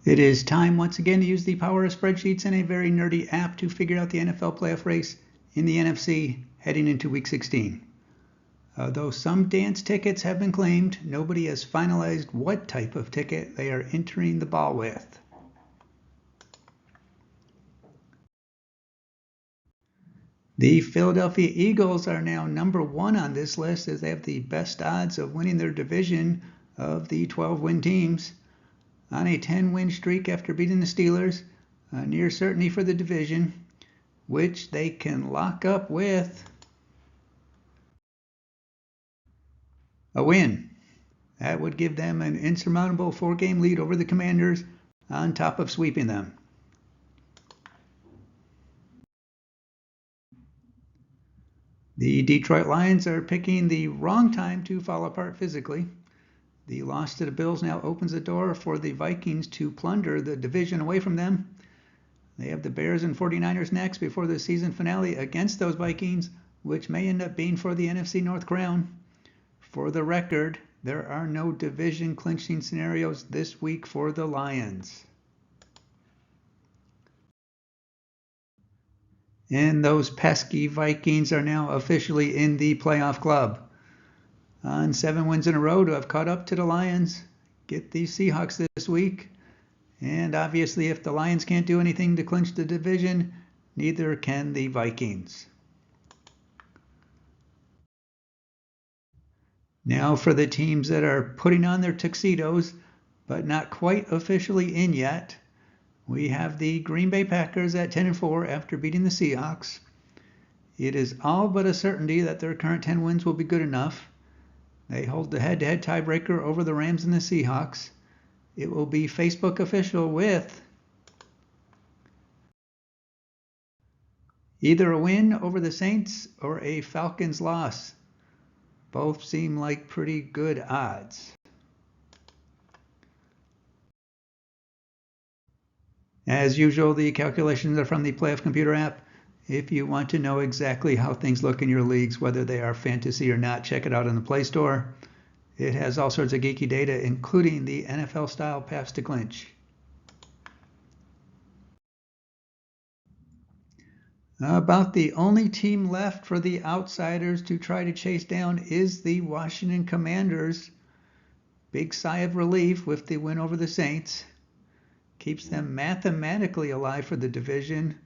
It is time once again to use the power of spreadsheets and a very nerdy app to figure out the NFL playoff race in the NFC heading into Week 16. Though some dance tickets have been claimed, nobody has finalized what type of ticket they are entering the ball with. The Philadelphia Eagles are now number 1 on this list as they have the best odds of winning their division of the 12-win teams. On a 10-win streak after beating the Steelers, a near certainty for the division, which they can lock up with a win. That would give them an insurmountable 4-game lead over the Commanders on top of sweeping them. The Detroit Lions are picking the wrong time to fall apart physically. The loss to the Bills now opens the door for the Vikings to plunder the division away from them. They have the Bears and 49ers next before the season finale against those Vikings, which may end up being for the NFC North crown. For the record, there are no division clinching scenarios this week for the Lions. And those pesky Vikings are now officially in the playoff club. On 7 wins in a row to have caught up to the Lions, get the Seahawks this week. And obviously, if the Lions can't do anything to clinch the division, neither can the Vikings. Now for the teams that are putting on their tuxedos, but not quite officially in yet. We have the Green Bay Packers at 10-4 after beating the Seahawks. It is all but a certainty that their current 10 wins will be good enough. They hold the head-to-head tiebreaker over the Rams and the Seahawks. It will be Facebook official with either a win over the Saints or a Falcons loss. Both seem like pretty good odds. As usual, the calculations are from the Playoff Computer app. If you want to know exactly how things look in your leagues, whether they are fantasy or not, check it out in the Play Store. It has all sorts of geeky data, including the NFL-style paths to clinch. About the only team left for the outsiders to try to chase down is the Washington Commanders. Big sigh of relief with the win over the Saints. Keeps them mathematically alive for the division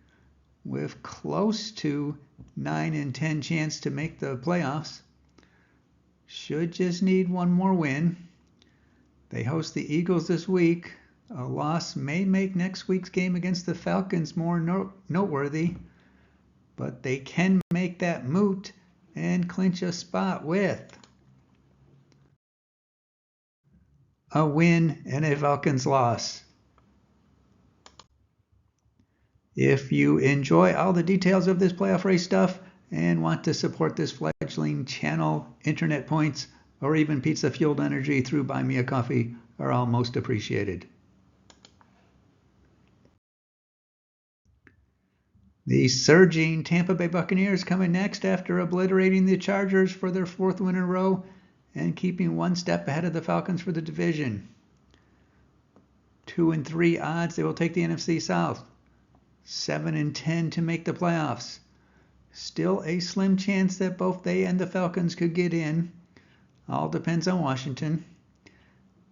with close to 9 in 10 chance to make the playoffs. Should just need one more win. They host the Eagles this week. A loss may make next week's game against the Falcons more noteworthy, but they can make that moot and clinch a spot with a win and a Falcons loss. If you enjoy all the details of this playoff race stuff and want to support this fledgling channel, internet points, or even pizza-fueled energy through Buy Me a Coffee are all most appreciated. The surging Tampa Bay Buccaneers coming next after obliterating the Chargers for their 4th win in a row and keeping one step ahead of the Falcons for the division. 2-3 odds they will take the NFC South. 7-10 to make the playoffs. Still a slim chance that both they and the Falcons could get in. All depends on Washington.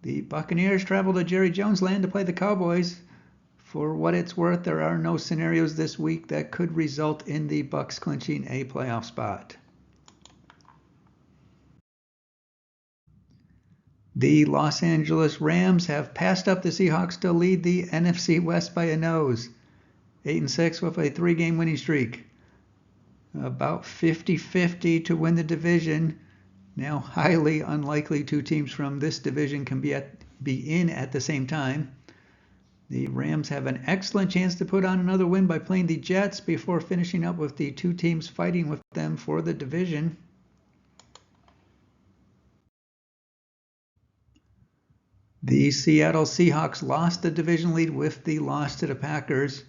The Buccaneers travel to Jerry Jones land to play the Cowboys. For what it's worth, there are no scenarios this week that could result in the Bucs clinching a playoff spot. The Los Angeles Rams have passed up the Seahawks to lead the NFC West by a nose. 8-6 with a 3-game winning streak. About 50-50 to win the division. Now highly unlikely 2 teams from this division can be in at the same time. The Rams have an excellent chance to put on another win by playing the Jets before finishing up with the 2 teams fighting with them for the division. The Seattle Seahawks lost the division lead with the loss to the Packers.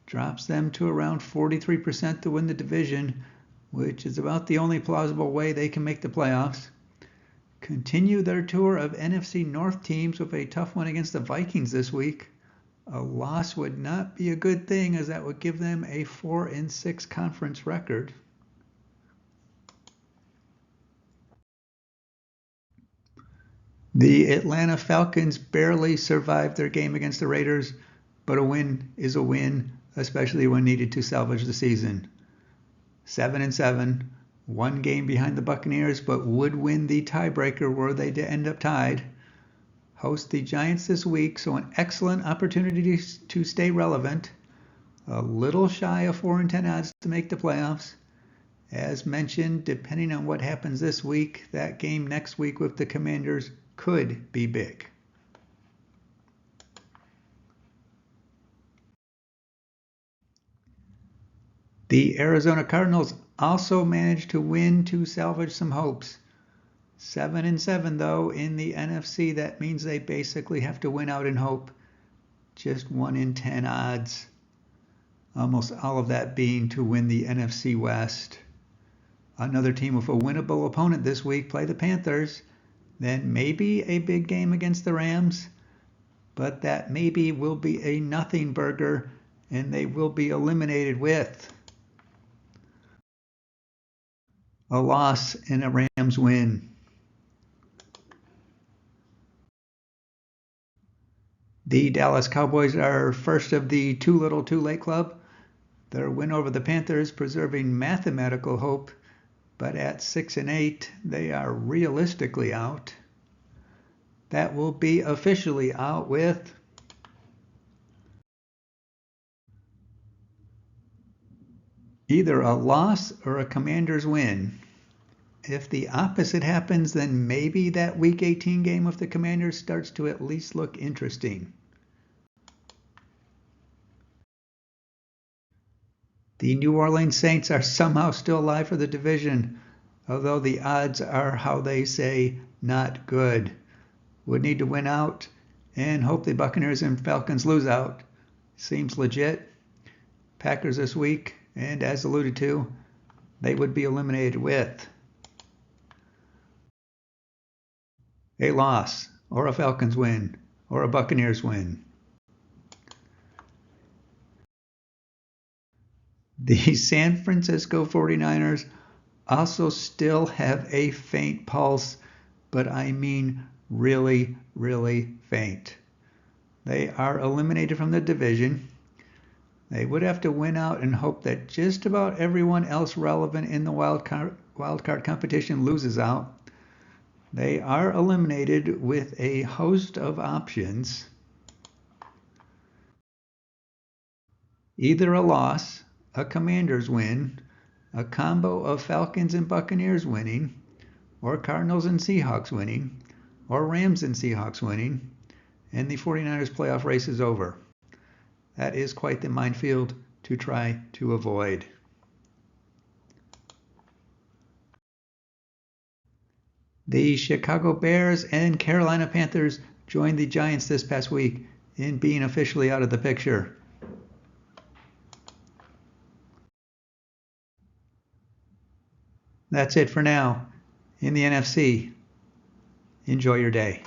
Drops them to around 43% to win the division, which is about the only plausible way they can make the playoffs. continue their tour of NFC North teams with a tough one against the Vikings this week. A loss would not be a good thing, as that would give them a 4-6 conference record. The Atlanta Falcons barely survived their game against the Raiders, but a win is a win, especially when needed to salvage the season. 7-7, one game behind the Buccaneers, but would win the tiebreaker were they to end up tied. Host the Giants this week, so an excellent opportunity to stay relevant. A little shy of 4-10 odds to make the playoffs. As mentioned, depending on what happens this week, that game next week with the Commanders could be big. The Arizona Cardinals also managed to win to salvage some hopes. 7-7 though in the NFC. That means they basically have to win out in hope. Just 1-10 odds. Almost all of that being to win the NFC West. Another team with a winnable opponent this week play the Panthers. Then maybe a big game against the Rams. But that maybe will be a nothing burger, and they will be eliminated with a loss and a Rams win. The Dallas Cowboys are first of the too little too late club. Their win over the Panthers preserving mathematical hope, but at 6-8 they are realistically out. That will be officially out with either a loss or a Commanders win. If the opposite happens, then maybe that Week 18 game with the Commanders starts to at least look interesting. The New Orleans Saints are somehow still alive for the division, although the odds are, how they say, not good. Would need to win out and hope the Buccaneers and Falcons lose out. Seems legit. Packers this week, and as alluded to, they would be eliminated with a loss, or a Falcons win, or a Buccaneers win. The San Francisco 49ers also still have a faint pulse, but I mean really, really faint. They are eliminated from the division. They would have to win out and hope that just about everyone else relevant in the wild card competition loses out. They are eliminated with a host of options. Either a loss, a Commanders win, a combo of Falcons and Buccaneers winning, or Cardinals and Seahawks winning, or Rams and Seahawks winning, and the 49ers playoff race is over. That is quite the minefield to try to avoid. The Chicago Bears and Carolina Panthers joined the Giants this past week in being officially out of the picture. That's it for now in the NFC. Enjoy your day.